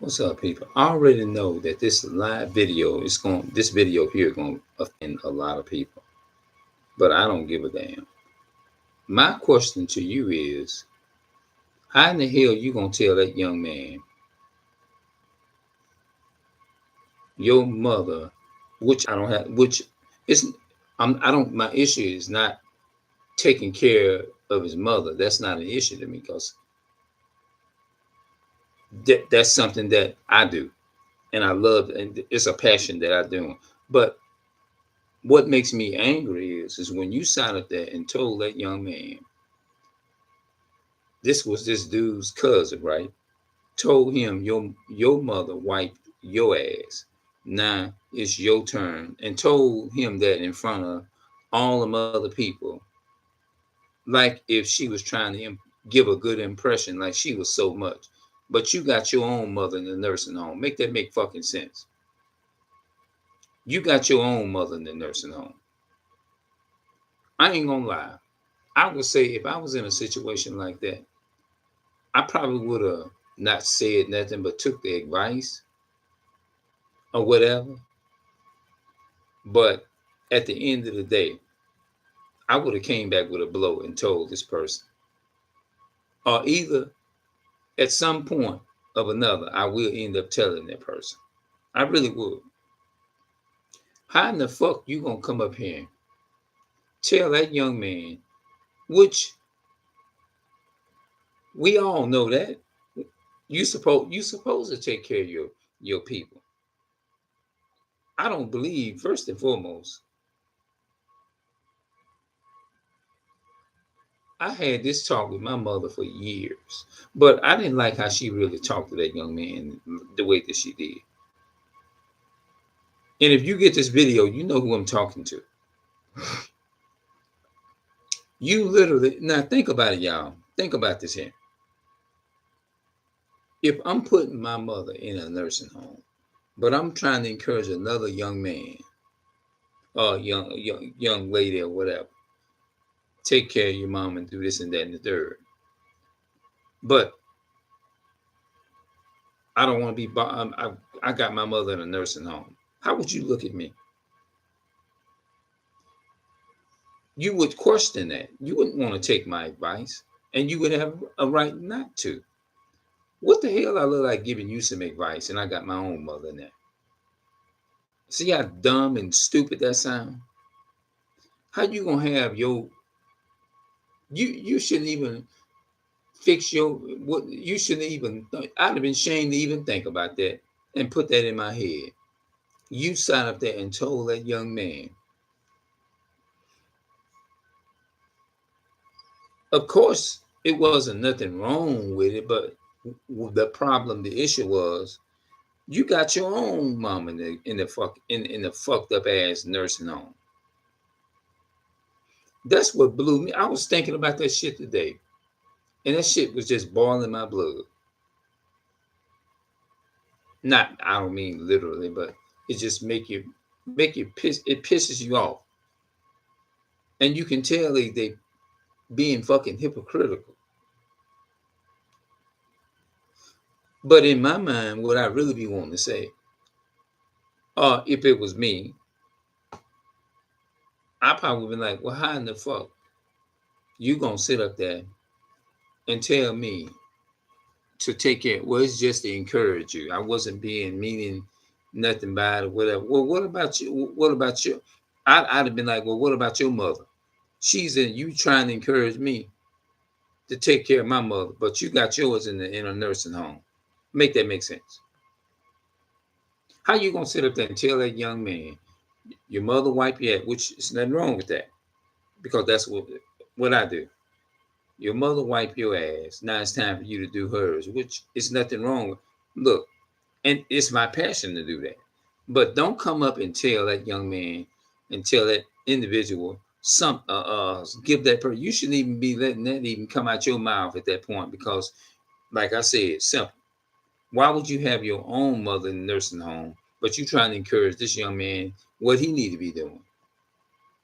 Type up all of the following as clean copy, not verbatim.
What's up, people? I already know that this live video is going. This video here going to offend a lot of people, but I don't give a damn. My question to you is, how in the hell you gonna tell that young man, your mother, which I don't have, which is, I don't. My issue is not taking care of his mother. That's not an issue to me because that's something that I do, and I love, and it's a passion that I do. But what makes me angry is when you sat up there and told that young man, this was this dude's cousin, right? Told him your mother wiped your ass. Now it's your turn, and told him that in front of all them other people, like if she was trying to give a good impression, like she was so much. But you got your own mother in the nursing home. Make that make fucking sense. You got your own mother in the nursing home. I ain't gonna lie. I would say if I was in a situation like that, I probably would have not said nothing but took the advice or whatever. But at the end of the day, I would have came back with a blow and told this person. Or either at some point of another, I will end up telling that person. I really would. How in the fuck you gonna come up here and tell that young man, which we all know that you supposed to take care of your people. I don't believe, first and foremost, I had this talk with my mother for years, but I didn't like how she really talked to that young man the way that she did. And if you get this video, you know who I'm talking to. You literally, now think about it, y'all. Think about this here. If I'm putting my mother in a nursing home, but I'm trying to encourage another young man or young lady or whatever, take care of your mom and do this and that and the third. But I don't want to be. I got my mother in a nursing home. How would you look at me? You would question that. You wouldn't want to take my advice, and you would have a right not to. What the hell I look like giving you some advice, and I got my own mother in there. See how dumb and stupid that sound? How you gonna have your you shouldn't even fix your what you shouldn't even I'd have been ashamed to even think about that and put that in my head. You sat up there and told that young man. Of course, it wasn't nothing wrong with it, but the problem, the issue was you got your own mom in the fucked up ass nursing home. That's what blew me. I was thinking about that shit today, and that shit was just boiling my blood. Not, I don't mean literally, but it just make you piss. It pisses you off, and you can tell they being fucking hypocritical. But in my mind, what I really be wanting to say, if it was me, I probably been like, well, how in the fuck you gonna sit up there and tell me to take care? Well, it's just to encourage you. I wasn't being meaning nothing bad or whatever. Well, what about you? What about you? I'd have been like, well, what about your mother? She's in you trying to encourage me to take care of my mother, but you got yours in a nursing home. Make that make sense? How you gonna sit up there and tell that young man your mother wipe your ass, which is nothing wrong with that, because that's what I do. Your mother wipe your ass. Now it's time for you to do hers, which is nothing wrong with. Look, and it's my passion to do that. But don't come up and tell that young man and tell that individual give that person. You shouldn't even be letting that even come out your mouth at that point because, like I said, simple. Why would you have your own mother in the nursing home, but you trying to encourage this young man what he need to be doing?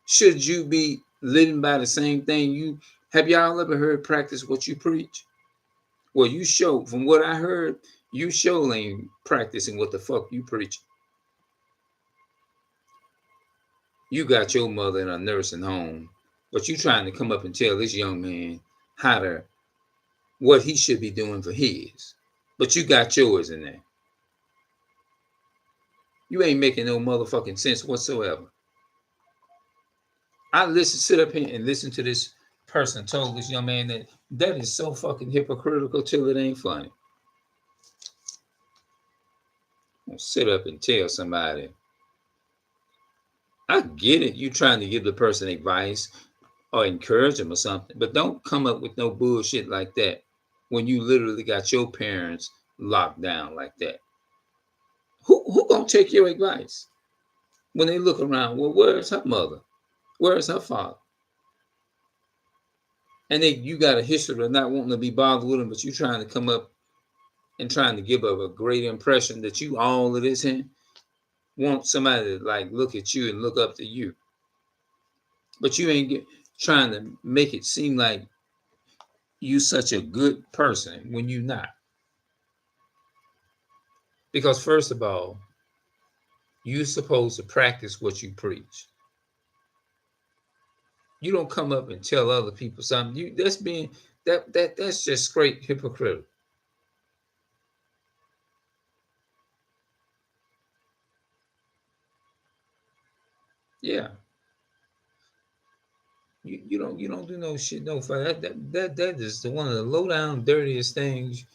Should you be living by the same thing you have? Y'all ever heard practice what you preach? Well, you show from what I heard, You sure ain't practicing what the fuck you preach. You got your mother in a nursing home, but you trying to come up and tell this young man how to what he should be doing for his. But you got yours in there. You ain't making no motherfucking sense whatsoever. Sit up here and listen to this person told this young man that is so fucking hypocritical till it ain't funny. Don't sit up and tell somebody. I get it. You trying to give the person advice or encourage them or something, but don't come up with no bullshit like that when you literally got your parents locked down like that. Who gonna take your advice when they look around? Well, where's her mother? Where's her father? And you got a history of not wanting to be bothered with them, but you trying to come up and trying to give a great impression that you all of this and want somebody to like look at you and look up to you. But you ain't trying to make it seem like you such a good person when you not. Because first of all, you're supposed to practice what you preach. You don't come up and tell other people something. That's just straight hypocritical. Yeah. You don't do no shit no fun. That is the one of the low down dirtiest things.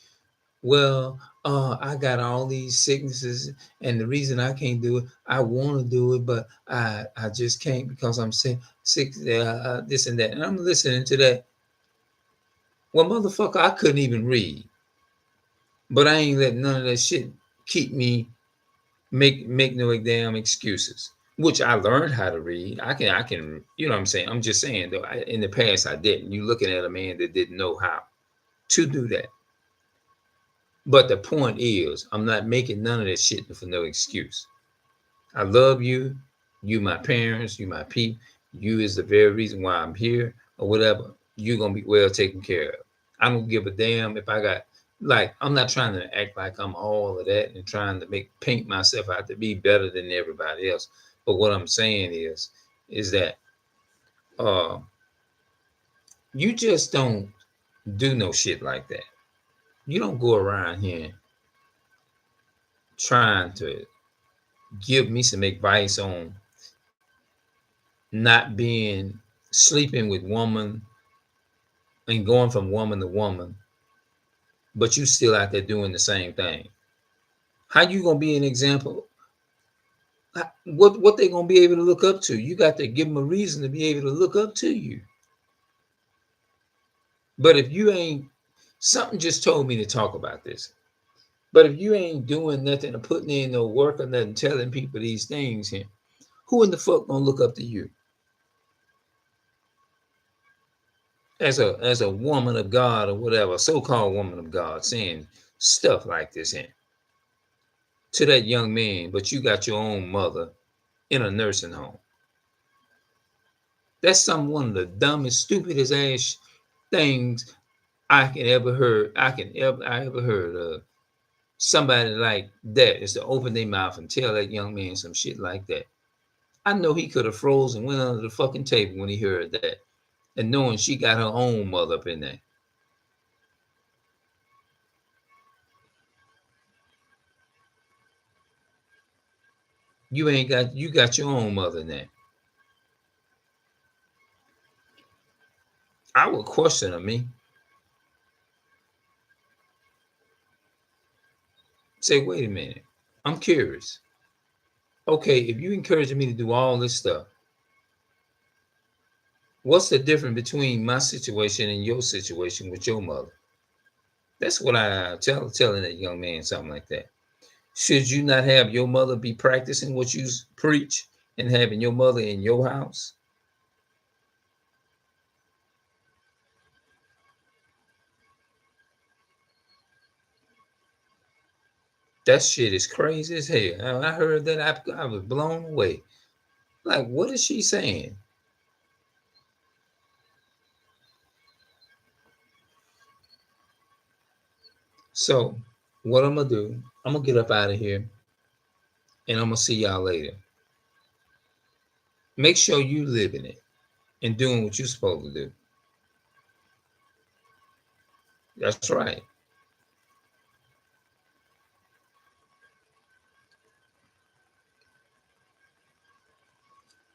Well, I got all these sicknesses, and the reason I can't do it, I want to do it, but I just can't because I'm sick, this and that. And I'm listening to that. Well, motherfucker, I couldn't even read, but I ain't letting none of that shit keep me make no damn excuses. Which I learned how to read. I can, you know what I'm saying? I'm just saying though, in the past I didn't. You looking at a man that didn't know how to do that. But the point is, I'm not making none of that shit for no excuse. I love you. You my parents. You my people. You is the very reason why I'm here or whatever. You're gonna be well taken care of. I don't give a damn if I got like I'm not trying to act like I'm all of that and trying to paint myself out to be better than everybody else. But what I'm saying is that uh you just don't do no shit like that. You don't go around here trying to give me some advice on not being sleeping with woman and going from woman to woman, but you still out there doing the same thing. How you gonna be an example? What they gonna be able to look up to? You got to give them a reason to be able to look up to you. But if you ain't, something just told me to talk about this. But if you ain't doing nothing or putting in no work or nothing, telling people these things here, who in the fuck gonna look up to you as a woman of God or whatever, so-called woman of God, saying stuff like this here to that young man, but you got your own mother in a nursing home. That's one of the dumbest, stupidest ass things I ever heard of. Somebody like that is to open their mouth and tell that young man some shit like that. I know he could have froze and went under the fucking table when he heard that, and knowing she got her own mother up in there. You got your own mother in there. I would question her, me. Say, wait a minute. I'm curious. Okay, if you encouraging me to do all this stuff, what's the difference between my situation and your situation with your mother? That's what I telling that young man something like that. Should you not have your mother be practicing what you preach and having your mother in your house? That shit is crazy as hell. I heard that I was blown away. Like, what is she saying? So what I'm gonna do, I'm gonna get up out of here and I'm gonna see y'all later. Make sure you living it and doing what you're supposed to do. That's right.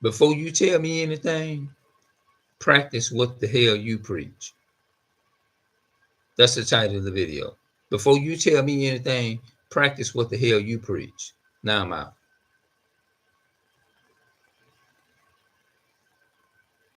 Before you tell me anything, practice what the hell you preach. That's the title of the video. Before you tell me anything, practice what the hell you preach. Now I'm out.